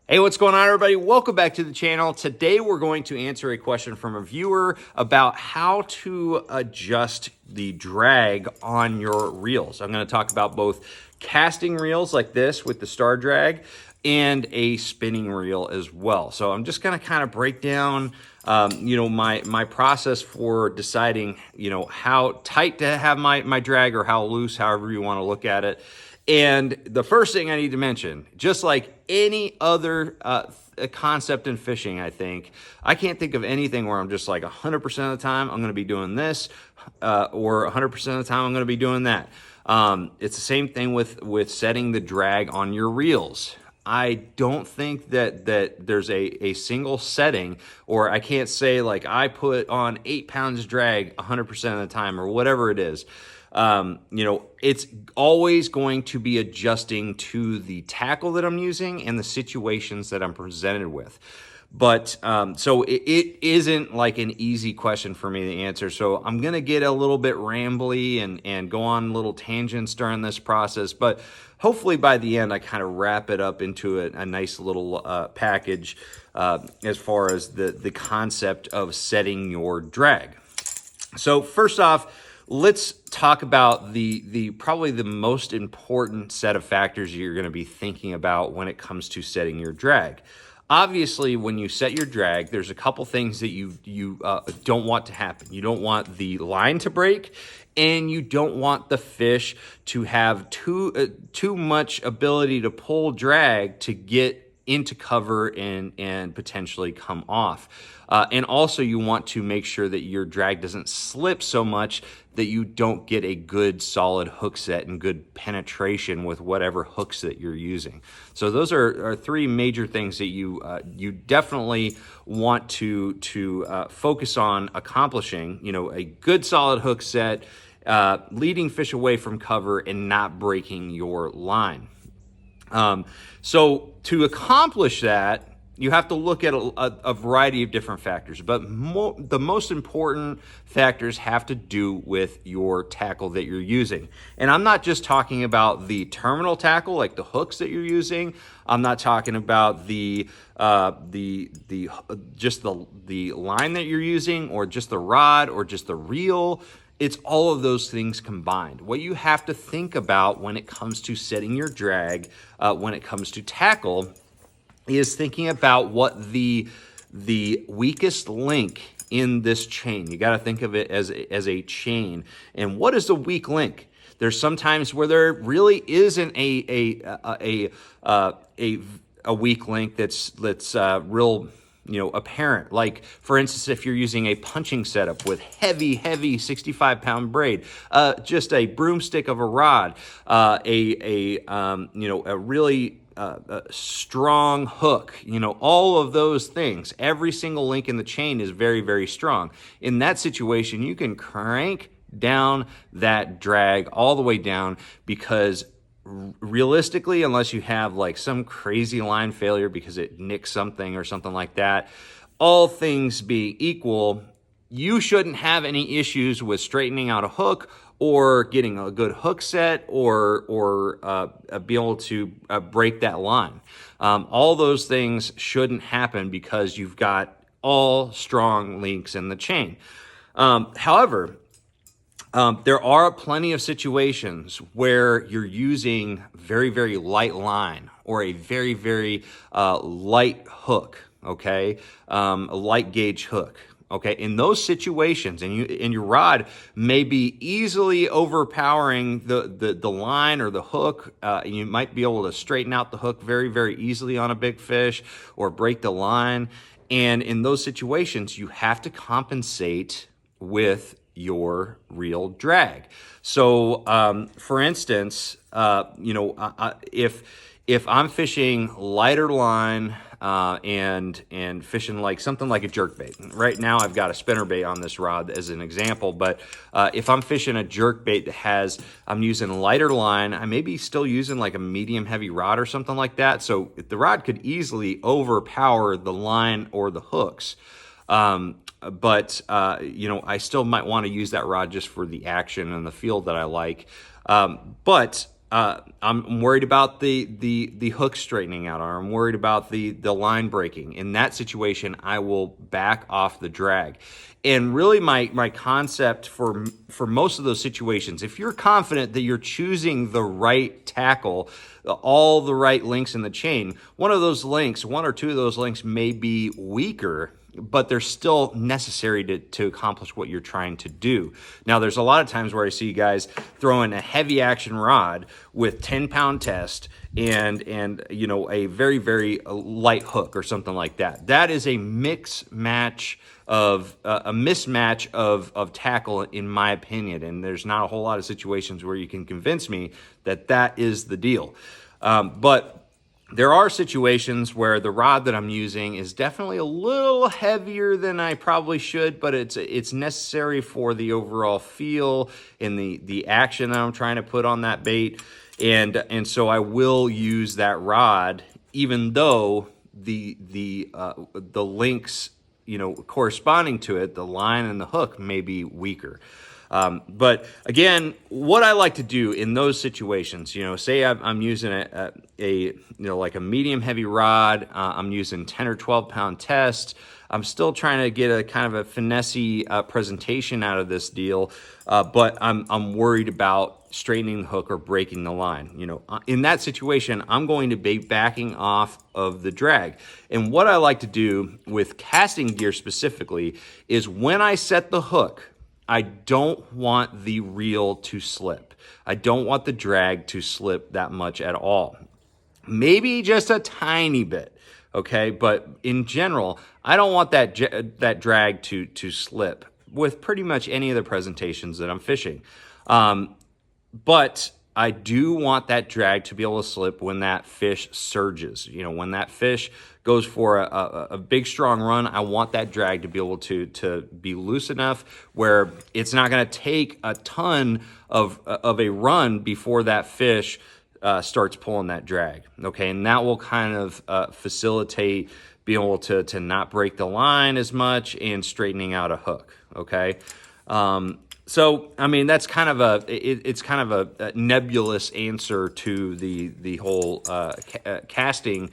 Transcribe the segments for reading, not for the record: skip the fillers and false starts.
Hey, what's going on, everybody? Welcome back to the channel. Today, we're going to answer a question from a viewer about how to adjust the drag on your reels. I'm going to talk about both casting reels like this with the star drag and a spinning reel as well. So I'm just going to kind of break down my process for deciding, how tight to have my drag or how loose, however you want to look at it. And the first thing I need to mention, just like any other concept in fishing, I can't think of anything where I'm just like 100% of the time I'm going to be doing this or 100% of the time I'm going to be doing that. It's the same thing with setting the drag on your reels. I don't think that there's a single setting, or I can't say like I put on 8 pounds drag 100% of the time or whatever it is. It's always going to be adjusting to the tackle that I'm using and the situations that I'm presented with. But so it isn't like an easy question for me to answer. So I'm going to get a little bit rambly and go on little tangents during this process. But hopefully by the end, I kind of wrap it up into a nice little package as far as the concept of setting your drag. So first off, let's talk about the probably the most important set of factors you're going to be thinking about when it comes to setting your drag. Obviously, when you set your drag, there's a couple things that you don't want to happen. You don't want the line to break, and you don't want the fish to have too much ability to pull drag to get into cover and potentially come off. And also you want to make sure that your drag doesn't slip so much that you don't get a good solid hook set and good penetration with whatever hooks that you're using. So those are three major things that you definitely want to focus on accomplishing. A good solid hook set, leading fish away from cover and not breaking your line. So to accomplish that, you have to look at a variety of different factors, but the most important factors have to do with your tackle that you're using. And I'm not just talking about the terminal tackle, like the hooks that you're using. I'm not talking about the line that you're using, or just the rod, or just the reel. It's all of those things combined. What you have to think about when it comes to setting your drag, when it comes to tackle, is thinking about what the weakest link in this chain. You got to think of it as a chain. And what is the weak link? There's sometimes where there really isn't a weak link that's real apparent. Like, for instance, if you're using a punching setup with heavy 65-pound braid, just a broomstick of a rod, a really strong hook, all of those things, every single link in the chain is very, very strong. In that situation, you can crank down that drag all the way down, because realistically, unless you have like some crazy line failure because it nicks something or something like that, all things being equal, you shouldn't have any issues with straightening out a hook or getting a good hook set or be able to break that line. All those things shouldn't happen because you've got all strong links in the chain. However, there are plenty of situations where you're using very, very light line or a very, very light hook, okay? A light gauge hook, okay? In those situations, and your rod may be easily overpowering the line or the hook. You might be able to straighten out the hook very, very easily on a big fish or break the line. And in those situations, you have to compensate with your reel drag. So, for instance, if I'm fishing lighter line and fishing like something like a jerkbait. Right now, I've got a spinnerbait on this rod as an example, but if I'm fishing a jerkbait that I'm using lighter line, I may be still using like a medium heavy rod or something like that. So the rod could easily overpower the line or the hooks. But I still might want to use that rod just for the action and the feel that I like. But I'm worried about the hook straightening out, or I'm worried about the line breaking. In that situation, I will back off the drag. And really, my concept for most of those situations, if you're confident that you're choosing the right tackle, all the right links in the chain, one or two of those links may be weaker, but they're still necessary to accomplish what you're trying to do. Now, there's a lot of times where I see guys throwing a heavy action rod with 10-pound test and a very, very light hook or something like that. That is a mismatch of tackle, in my opinion. And there's not a whole lot of situations where you can convince me that that is the deal. But there are situations where the rod that I'm using is definitely a little heavier than I probably should, but it's necessary for the overall feel and the action that I'm trying to put on that bait. And so I will use that rod, even though the links, corresponding to it, the line and the hook may be weaker. But again, what I like to do in those situations, say I'm using like a medium heavy rod, I'm using 10 or 12 pound test. I'm still trying to get a kind of a finesse presentation out of this deal, but I'm worried about straightening the hook or breaking the line. In that situation, I'm going to be backing off of the drag. And what I like to do with casting gear specifically is when I set the hook, I don't want the reel to slip. I don't want the drag to slip that much at all. Maybe just a tiny bit, okay? But in general, I don't want that drag to slip with pretty much any of the presentations that I'm fishing. But I do want that drag to be able to slip when that fish surges. When that fish goes for a big, strong run, I want that drag to be able to be loose enough where it's not going to take a ton of a run before that fish starts pulling that drag. Okay, and that will kind of facilitate being able to not break the line as much and straightening out a hook. Okay. So, I mean, that's kind of it's kind of a nebulous answer to the whole casting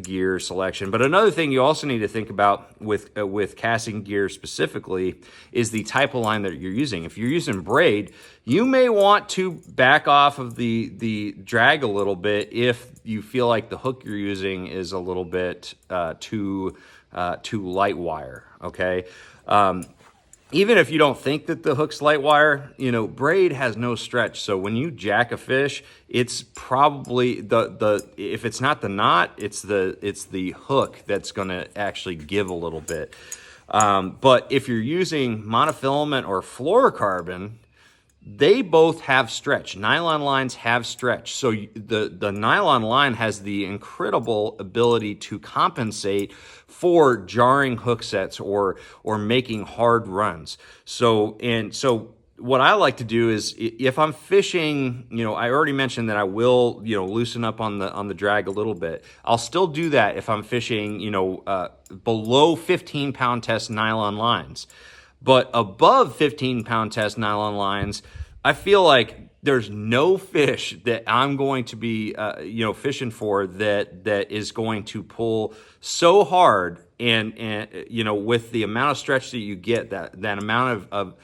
gear selection. But another thing you also need to think about with casting gear specifically is the type of line that you're using. If you're using braid, you may want to back off of the drag a little bit if you feel like the hook you're using is a little bit too light wire. Okay. Even if you don't think that the hook's light wire, braid has no stretch. So when you jack a fish, it's probably if it's not the knot, it's the hook that's going to actually give a little bit. But if you're using monofilament or fluorocarbon, they both have stretch. Nylon lines have stretch. So the nylon line has the incredible ability to compensate for jarring hook sets or making hard runs. So what I like to do is if I'm fishing, I already mentioned that I will, loosen up on the drag a little bit. I'll still do that if I'm fishing, below 15-pound test nylon lines. But above 15-pound test nylon lines, I feel like there's no fish that I'm going to be, fishing for that is going to pull so hard and with the amount of stretch that you get, that amount of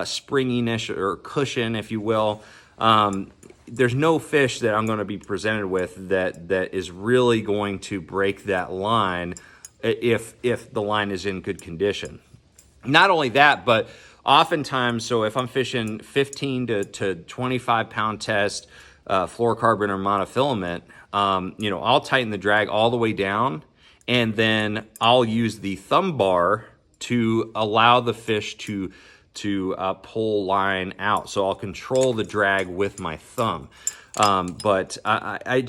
springiness or cushion, if you will. There's no fish that I'm going to be presented with that is really going to break that line if the line is in good condition. Not only that, but oftentimes, so if I'm fishing 15 to 25 pound test, fluorocarbon or monofilament, I'll tighten the drag all the way down, and then I'll use the thumb bar to allow the fish to pull line out. So I'll control the drag with my thumb. But I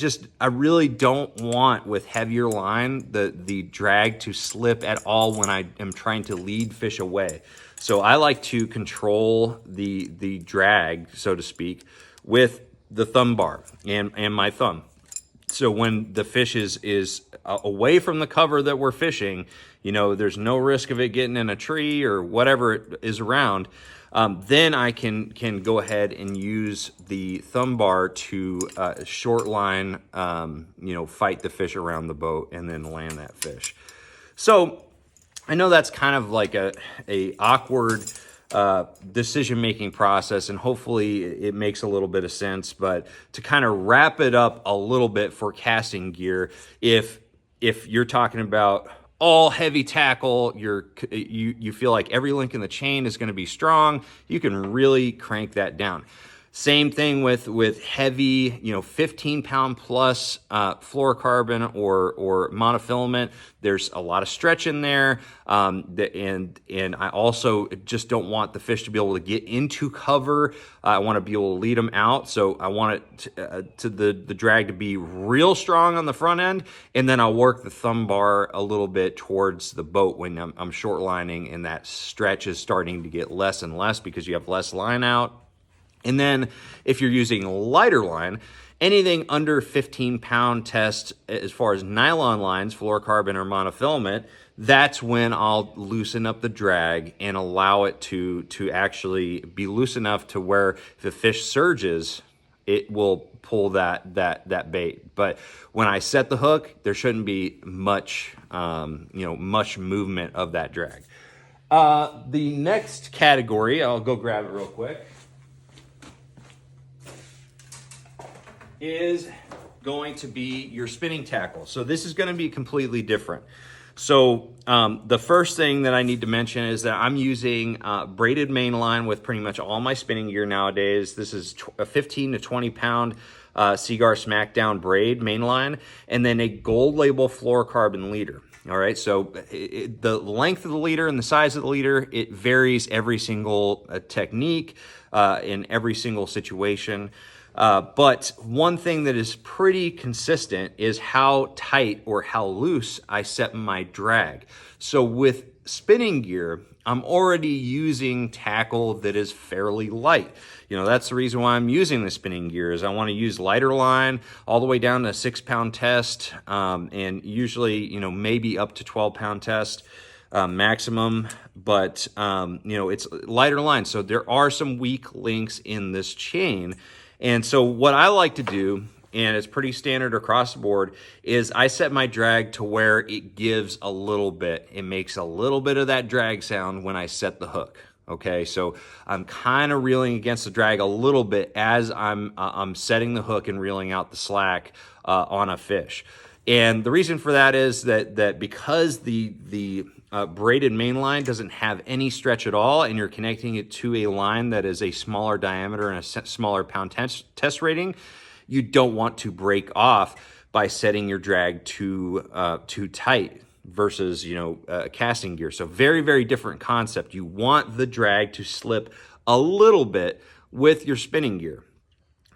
really don't want, with heavier line, the drag to slip at all when I am trying to lead fish away. So I like to control the drag, so to speak, with the thumb bar and my thumb. So when the fish is away from the cover that we're fishing, you know, there's no risk of it getting in a tree or whatever it is around, then I can go ahead and use the thumb bar to short line, you know, fight the fish around the boat and then land that fish. So I know that's kind of like a awkward decision-making process, and hopefully it makes a little bit of sense, but to kind of wrap it up a little bit for casting gear, if you're talking about all heavy tackle, you feel like every link in the chain is going to be strong, you can really crank that down. Same thing with heavy, you know, 15-pound plus fluorocarbon or monofilament. There's a lot of stretch in there, and I also just don't want the fish to be able to get into cover. I want to be able to lead them out, so I want it to the drag to be real strong on the front end, and then I'll work the thumb bar a little bit towards the boat when I'm short lining, and that stretch is starting to get less and less because you have less line out. And then if you're using lighter line, anything under 15-pound test as far as nylon lines, fluorocarbon or monofilament, that's when I'll loosen up the drag and allow it to actually be loose enough to where if the fish surges, it will pull that bait. But when I set the hook, there shouldn't be much, much movement of that drag. The next category, I'll go grab it real quick, is going to be your spinning tackle. So this is going to be completely different. So the first thing that I need to mention is that I'm using braided main line with pretty much all my spinning gear nowadays. This is a 15 to 20 pound Seaguar Smackdown braid main line, and then a gold label fluorocarbon leader. All right, so the length of the leader and the size of the leader, it varies every single technique in every single situation. But one thing that is pretty consistent is how tight or how loose I set my drag. So with spinning gear, I'm already using tackle that is fairly light. You know, that's the reason why I'm using the spinning gear is I want to use lighter line all the way down to 6-pound test, and usually, you know, maybe up to 12-pound test. Maximum, but you know, it's lighter line. So there are some weak links in this chain. And so what I like to do, and it's pretty standard across the board, is I set my drag to where it gives a little bit. It makes a little bit of that drag sound when I set the hook. Okay, so I'm kind of reeling against the drag a little bit as I'm setting the hook and reeling out the slack on a fish. And the reason for that is that because the braided main line doesn't have any stretch at all, and you're connecting it to a line that is a smaller diameter and a smaller pound test rating, you don't want to break off by setting your drag too tight versus, you know, casting gear. So very, very different concept. You want the drag to slip a little bit with your spinning gear.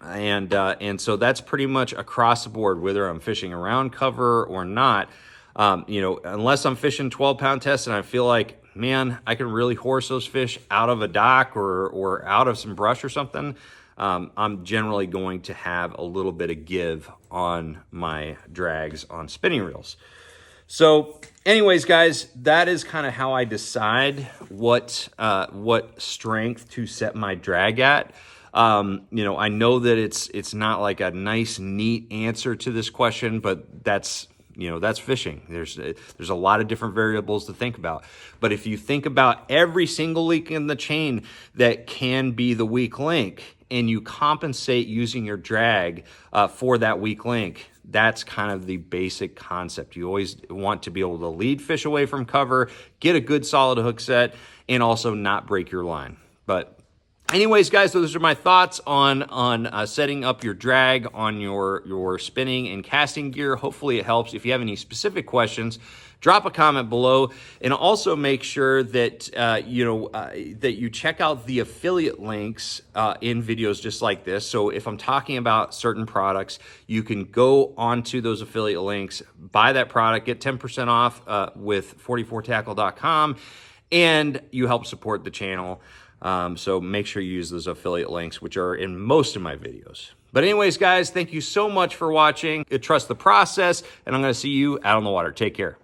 And so that's pretty much across the board, whether I'm fishing around cover or not. You know, unless I'm fishing 12-pound tests and I feel like, man, I can really horse those fish out of a dock or out of some brush or something, I'm generally going to have a little bit of give on my drags on spinning reels. So anyways, guys, that is kind of how I decide what strength to set my drag at. You know, I know that it's not like a nice, neat answer to this question, but that's fishing. There's a lot of different variables to think about. But if you think about every single link in the chain that can be the weak link, and you compensate using your drag for that weak link, that's kind of the basic concept. You always want to be able to lead fish away from cover, get a good solid hook set, and also not break your line. But anyways, guys, those are my thoughts on setting up your drag on your spinning and casting gear. Hopefully it helps. If you have any specific questions, drop a comment below, and also make sure that that you check out the affiliate links in videos just like this. So if I'm talking about certain products, you can go onto those affiliate links, buy that product, get 10% off with 44tackle.com, and you help support the channel. So make sure you use those affiliate links, which are in most of my videos. But anyways, guys, thank you so much for watching. Trust the process, and I'm going to see you out on the water. Take care.